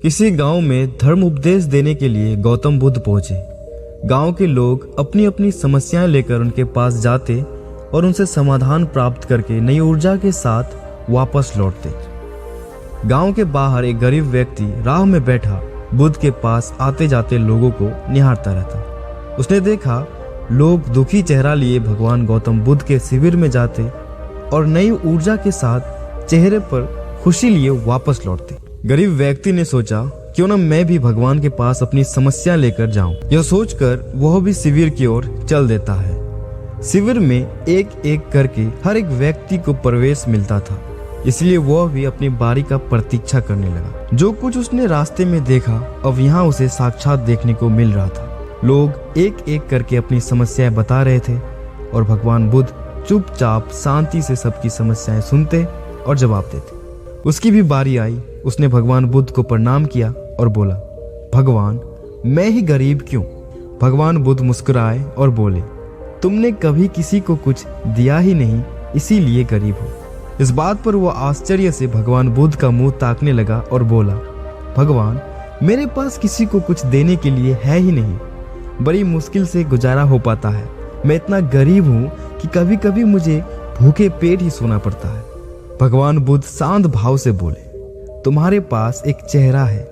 किसी गांव में धर्म उपदेश देने के लिए गौतम बुद्ध पहुंचे। गांव के लोग अपनी अपनी समस्याएं लेकर उनके पास जाते और उनसे समाधान प्राप्त करके नई ऊर्जा के साथ वापस लौटते। गांव के बाहर एक गरीब व्यक्ति राह में बैठा बुद्ध के पास आते जाते लोगों को निहारता रहता। उसने देखा लोग दुखी चेहरा लिए भगवान गौतम बुद्ध के शिविर में जाते और नई ऊर्जा के साथ चेहरे पर खुशी लिए वापस लौटते। गरीब व्यक्ति ने सोचा क्यों न मैं भी भगवान के पास अपनी समस्या लेकर जाऊं। यह सोचकर वह भी शिविर की ओर चल देता है। शिविर में एक एक करके हर एक व्यक्ति को प्रवेश मिलता था, इसलिए वह भी अपनी बारी का प्रतीक्षा करने लगा। जो कुछ उसने रास्ते में देखा अब यहाँ उसे साक्षात देखने को मिल रहा था। लोग एक एक करके अपनी समस्याएं बता रहे थे और भगवान बुद्ध चुपचाप शांति से सबकी समस्याएं सुनते और जवाब देते। उसकी भी बारी आई। उसने भगवान बुद्ध को प्रणाम किया और बोला, भगवान मैं ही गरीब क्यों? भगवान बुद्ध मुस्कुराए और बोले, तुमने कभी किसी को कुछ दिया ही नहीं, इसीलिए गरीब हो। इस बात पर वो आश्चर्य से भगवान बुद्ध का मुंह ताकने लगा और बोला, भगवान मेरे पास किसी को कुछ देने के लिए है ही नहीं। बड़ी मुश्किल से गुजारा हो पाता है। मैं इतना गरीब हूँ कि कभी कभी मुझे भूखे पेट ही सोना पड़ता है। भगवान बुद्ध शांत भाव से बोले, तुम्हारे पास एक चेहरा है,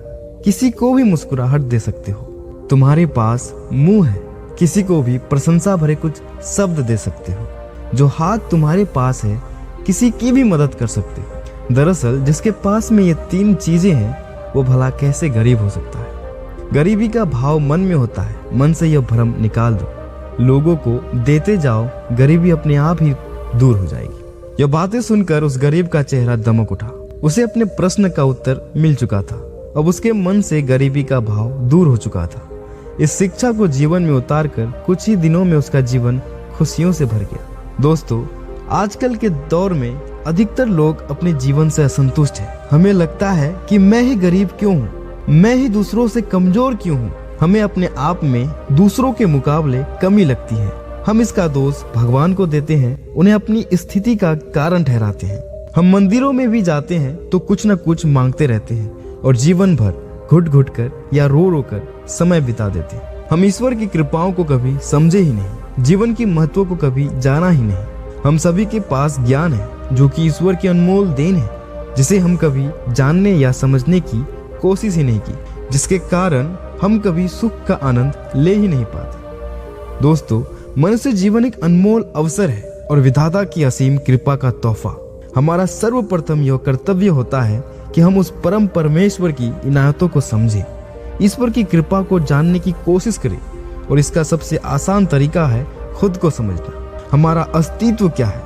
किसी को भी मुस्कुराहट दे सकते हो। तुम्हारे पास मुंह है, किसी को भी प्रशंसा भरे कुछ शब्द दे सकते हो। जो हाथ तुम्हारे पास है, किसी की भी मदद कर सकते हो। दरअसल जिसके पास में ये तीन चीजें हैं वो भला कैसे गरीब हो सकता है? गरीबी का भाव मन में होता है। मन से यह भ्रम निकाल दो। लोगों को देते जाओ, गरीबी अपने आप ही दूर हो जाएगी। यह बातें सुनकर उस गरीब का चेहरा दमक उठा। उसे अपने प्रश्न का उत्तर मिल चुका था। अब उसके मन से गरीबी का भाव दूर हो चुका था। इस शिक्षा को जीवन में उतारकर कुछ ही दिनों में उसका जीवन खुशियों से भर गया। दोस्तों, आजकल के दौर में अधिकतर लोग अपने जीवन से असंतुष्ट हैं। हमें लगता है कि मैं ही गरीब क्यों हूँ, मैं ही दूसरों से कमजोर क्यों हूँ। हमें अपने आप में दूसरों के मुकाबले कमी लगती है। हम इसका दोष भगवान को देते हैं, उन्हें अपनी स्थिति का कारण ठहराते हैं। हम मंदिरों में भी जाते हैं तो कुछ न कुछ मांगते रहते हैं और जीवन भर घुट घुट कर या रो रो कर समय बिता देते हैं। हम ईश्वर की कृपाओं को कभी समझे ही नहीं, जीवन की महत्व को कभी जाना ही नहीं। हम सभी के पास ज्ञान है जो कि ईश्वर की अनमोल देन है, जिसे हम कभी जानने या समझने की कोशिश ही नहीं की, जिसके कारण हम कभी सुख का आनंद ले ही नहीं पाते। दोस्तों, मनुष्य जीवन एक अनमोल अवसर है और विधाता की असीम कृपा का तोहफा। हमारा सर्वप्रथम यह कर्तव्य होता है कि हम उस परम परमेश्वर की इनायतों को समझें, ईश्वर की कृपा को जानने की कोशिश करें। और इसका सबसे आसान तरीका है खुद को समझना। हमारा अस्तित्व क्या है,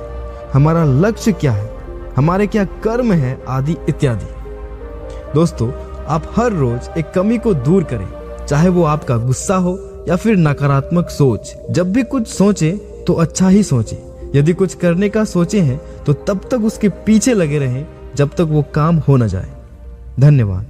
हमारा लक्ष्य क्या है, हमारे क्या कर्म है आदि इत्यादि। दोस्तों, आप हर रोज एक कमी को दूर करें, चाहे वो आपका गुस्सा हो या फिर नकारात्मक सोच। जब भी कुछ सोचें तो अच्छा ही सोचें। यदि कुछ करने का सोचे हैं तो तब तक उसके पीछे लगे रहें जब तक वो काम हो न जाए। धन्यवाद।